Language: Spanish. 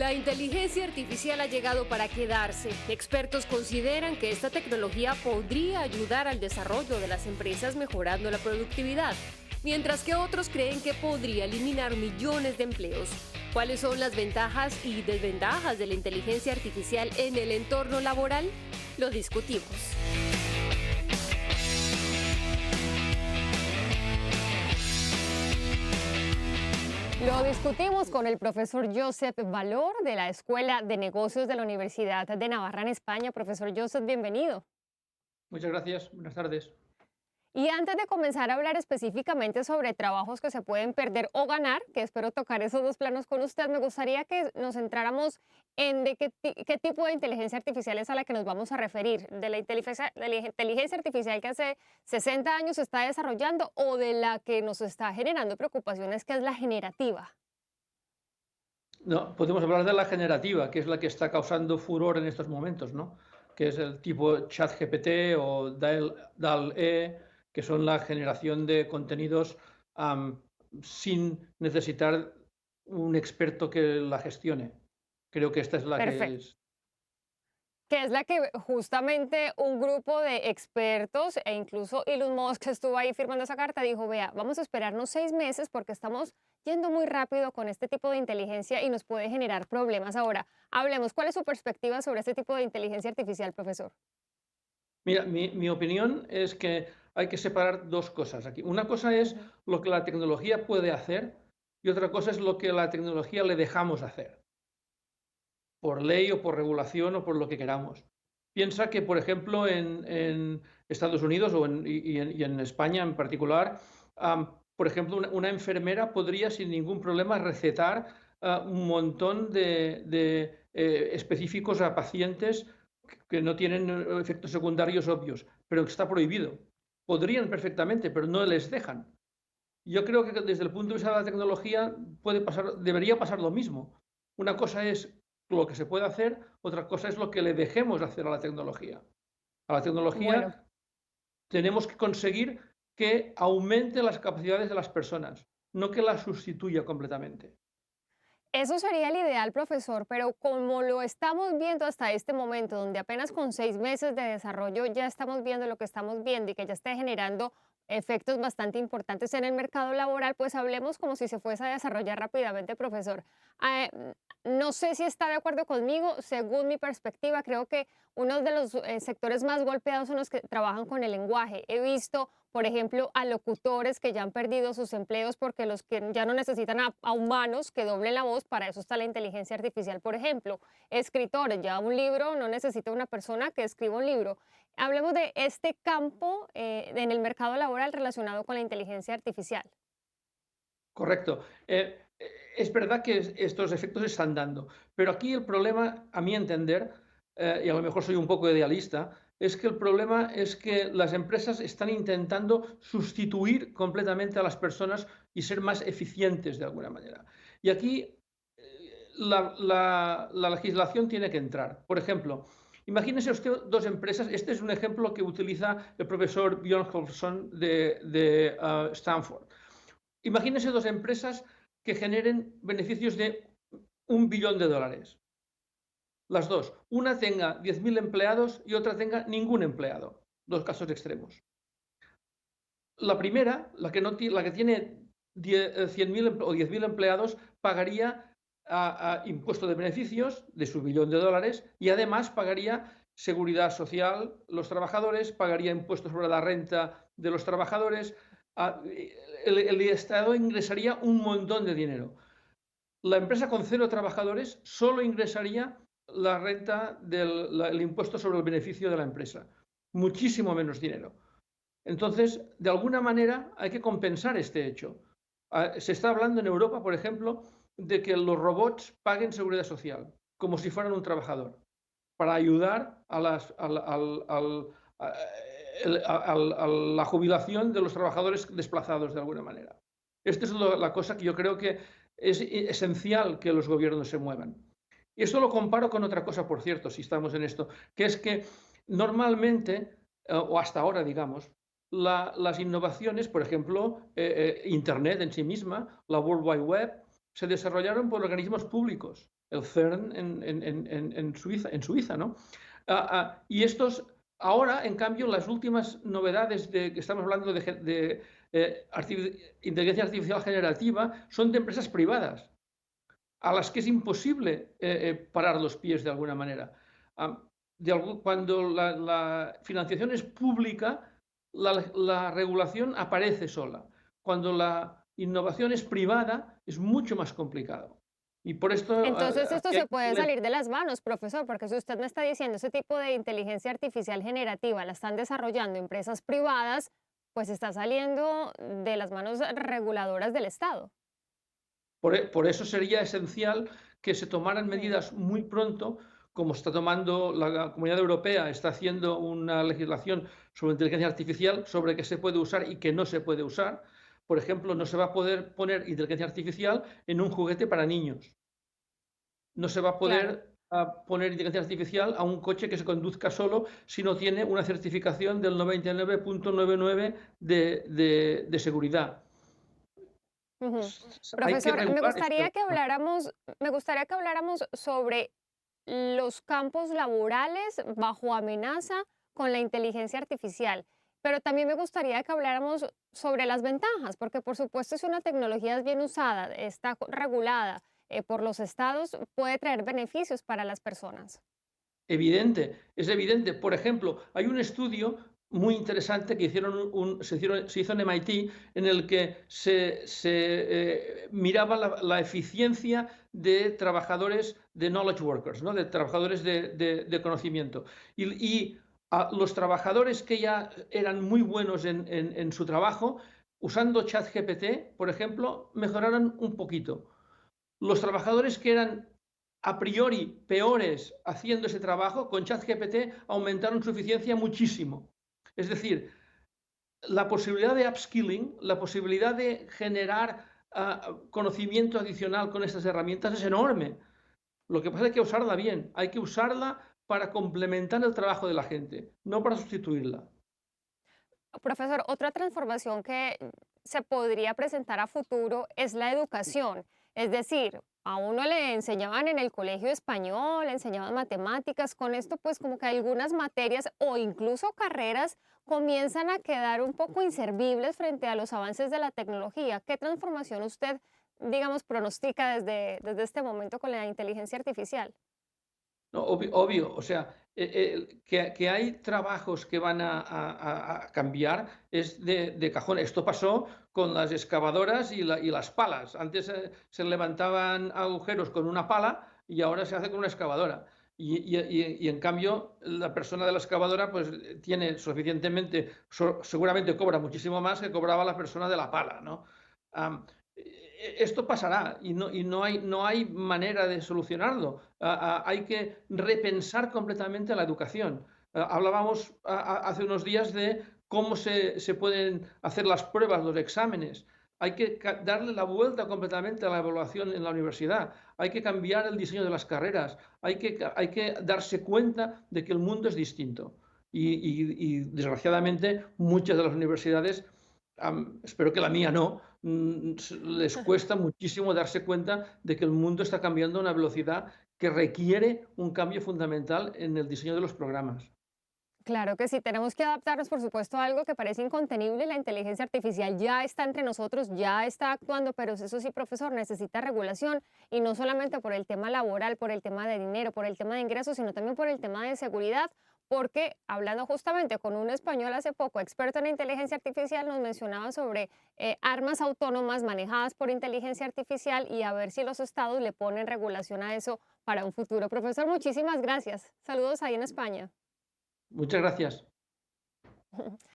La inteligencia artificial ha llegado para quedarse. Expertos consideran que esta tecnología podría ayudar al desarrollo de las empresas mejorando la productividad, mientras que otros creen que podría eliminar millones de empleos. ¿Cuáles son las ventajas y desventajas de la inteligencia artificial en el entorno laboral? Lo discutimos. Lo discutimos con el profesor Josep Valor de la Escuela de Negocios de la Universidad de Navarra en España. Profesor Josep, bienvenido. Muchas gracias. Buenas tardes. Y antes de comenzar a hablar específicamente sobre trabajos que se pueden perder o ganar, que espero tocar esos dos planos con usted, me gustaría que nos centráramos en qué tipo de inteligencia artificial es a la que nos vamos a referir, de la inteligencia artificial que hace 60 años se está desarrollando o de la que nos está generando preocupaciones, que es la generativa. No, podemos hablar de la generativa, que es la que está causando furor en estos momentos, ¿no? Que es el tipo ChatGPT o DALL-E, que son la generación de contenidos sin necesitar un experto que la gestione. Creo que esta es la que Perfecto. es. Que es la que justamente un grupo de expertos e incluso Elon Musk, que estuvo ahí firmando esa carta, dijo, vea, vamos a esperarnos 6 meses porque estamos yendo muy rápido con este tipo de inteligencia y nos puede generar problemas. Ahora, hablemos, ¿cuál es su perspectiva sobre este tipo de inteligencia artificial, profesor? Mira, mi opinión es que hay que separar dos cosas aquí. Una cosa es Ujú. lo que la tecnología puede hacer y otra cosa es lo que la tecnología le dejamos hacer, por ley o por regulación o por lo que queramos. Piensa que, por ejemplo, en Estados Unidos y en España en particular, por ejemplo, una enfermera podría sin ningún problema recetar un montón de específicos a pacientes que no tienen efectos secundarios obvios, pero que está prohibido. Podrían perfectamente, pero no les dejan. Yo creo que desde el punto de vista de la tecnología debería pasar lo mismo. Una cosa es lo que se puede hacer, otra cosa es lo que le dejemos hacer a la tecnología. A la Bueno, tecnología tenemos que conseguir que aumente las capacidades de las personas, no que las sustituya completamente. eso sería el ideal, profesor, pero como lo estamos viendo hasta este momento, donde apenas con 6 meses de desarrollo ya estamos viendo lo que estamos viendo y que ya está generando efectos bastante importantes en el mercado laboral, pues hablemos como si se fuese a desarrollar rápidamente, profesor. No sé si está de acuerdo conmigo, según mi perspectiva, creo que uno de los sectores más golpeados son los que trabajan con el lenguaje. He visto, por ejemplo, a locutores que ya han perdido sus empleos porque los que ya no necesitan a humanos que doblen la voz, para eso está la inteligencia artificial, por ejemplo. Escritores, ya un libro no necesita una persona que escriba un libro. Hablemos de este campo en el mercado laboral relacionado con la inteligencia artificial. Correcto. Es verdad que estos efectos se están dando, pero aquí el problema, a mi entender, y a lo mejor soy un poco idealista, es que el problema es que las empresas están intentando sustituir completamente a las personas y ser más eficientes de alguna manera. Y aquí la legislación tiene que entrar. Por ejemplo, imagínese usted dos empresas. Este es un ejemplo que utiliza el profesor Bjorn Holfsson de Stanford. Imagínese dos empresas que generen beneficios de $1 billón. Las dos. Una tenga 10.000 empleados y otra tenga ningún empleado. Dos casos extremos. La primera, la que tiene 100.000 o 10.000 empleados, pagaría impuesto de beneficios de su $1 billón y además pagaría seguridad social los trabajadores, pagaría impuestos sobre la renta de los trabajadores. El Estado ingresaría un montón de dinero. La empresa con 0 trabajadores solo ingresaría la renta el impuesto sobre el beneficio de la empresa. Muchísimo menos dinero. Entonces, de alguna manera hay que compensar este hecho. Se está hablando en Europa, por ejemplo, de que los robots paguen seguridad social, como si fueran un trabajador, para ayudar a la jubilación de los trabajadores desplazados de alguna manera. Esta es la cosa que yo creo que es esencial que los gobiernos se muevan. Y esto lo comparo con otra cosa, por cierto, si estamos en esto, que es que normalmente, o hasta ahora, digamos, las innovaciones, por ejemplo, Internet en sí misma, la World Wide Web, se desarrollaron por organismos públicos, el CERN en Suiza, ¿no? Y estos, ahora, en cambio, las últimas novedades de que estamos hablando inteligencia artificial generativa son de empresas privadas, a las que es imposible parar los pies de alguna manera. Cuando la financiación es pública, la regulación aparece sola. Cuando la innovación es privada, es mucho más complicado. Y por esto Entonces esto aquí hay se que puede tener. salir de las manos, profesor, porque si usted me está diciendo ese tipo de inteligencia artificial generativa la están desarrollando empresas privadas, pues está saliendo de las manos reguladoras del Estado. Por eso sería esencial que se tomaran Mm, medidas muy pronto, como está tomando la Comunidad Europea, está haciendo una legislación sobre inteligencia artificial, sobre qué se puede usar y qué no se puede usar. Por ejemplo, no se va a poder poner inteligencia artificial en un juguete para niños. No se va a poder claro. poner inteligencia artificial a un coche que se conduzca solo si no tiene una certificación del 99.99 de seguridad. Ujú. Hay que Profesor, regular este. me gustaría que habláramos sobre los campos laborales bajo amenaza con la inteligencia artificial, pero también me gustaría que habláramos sobre las ventajas, porque por supuesto si una tecnología es bien usada, está regulada por los estados, puede traer beneficios para las personas. Evidente, es evidente. Por ejemplo, hay un estudio muy interesante que se hizo en MIT, en el que miraba la eficiencia de trabajadores, de knowledge workers, ¿no? De trabajadores de conocimiento. Los trabajadores que ya eran muy buenos en su trabajo, usando ChatGPT, por ejemplo, mejoraron un poquito. Los trabajadores que eran a priori peores haciendo ese trabajo, con ChatGPT aumentaron su eficiencia muchísimo. Es decir, la posibilidad de upskilling, la posibilidad de generar conocimiento adicional con estas herramientas es enorme. Lo que pasa es que hay que usarla bien, hay que usarla para complementar el trabajo de la gente, no para sustituirla. Profesor, otra transformación que se podría presentar a futuro es la educación. Es decir, a uno le enseñaban en el colegio español, le enseñaban matemáticas, con esto pues como que algunas materias o incluso carreras comienzan a quedar un poco inservibles frente a los avances de la tecnología. ¿Qué transformación usted, digamos, pronostica desde este momento con la inteligencia artificial? No, obvio, o sea, que hay trabajos que van a cambiar es de cajón. Esto pasó con las excavadoras y las palas. Antes se levantaban agujeros con una pala y ahora se hace con una excavadora. Y en cambio, la persona de la excavadora pues tiene suficientemente, seguramente cobra muchísimo más que cobraba la persona de la pala, ¿no? Esto pasará y no hay manera de solucionarlo. Hay que repensar completamente la educación. Hablábamos hace unos días de cómo se pueden hacer las pruebas, los exámenes. Hay que darle la vuelta completamente a la evaluación en la universidad. Hay que cambiar el diseño de las carreras. Hay que darse cuenta de que el mundo es distinto. Desgraciadamente, muchas de las universidades, espero que la mía no, les cuesta muchísimo darse cuenta de que el mundo está cambiando a una velocidad que requiere un cambio fundamental en el diseño de los programas. Claro que sí, tenemos que adaptarnos, por supuesto, a algo que parece incontenible. La inteligencia artificial ya está entre nosotros, ya está actuando, pero eso sí, profesor, necesita regulación y no solamente por el tema laboral, por el tema de dinero, por el tema de ingresos, sino también por el tema de seguridad, porque hablando justamente con un español hace poco, experto en inteligencia artificial, nos mencionaba sobre armas autónomas manejadas por inteligencia artificial y a ver si los estados le ponen regulación a eso para un futuro. Profesor, muchísimas gracias. Saludos ahí en España. Muchas gracias.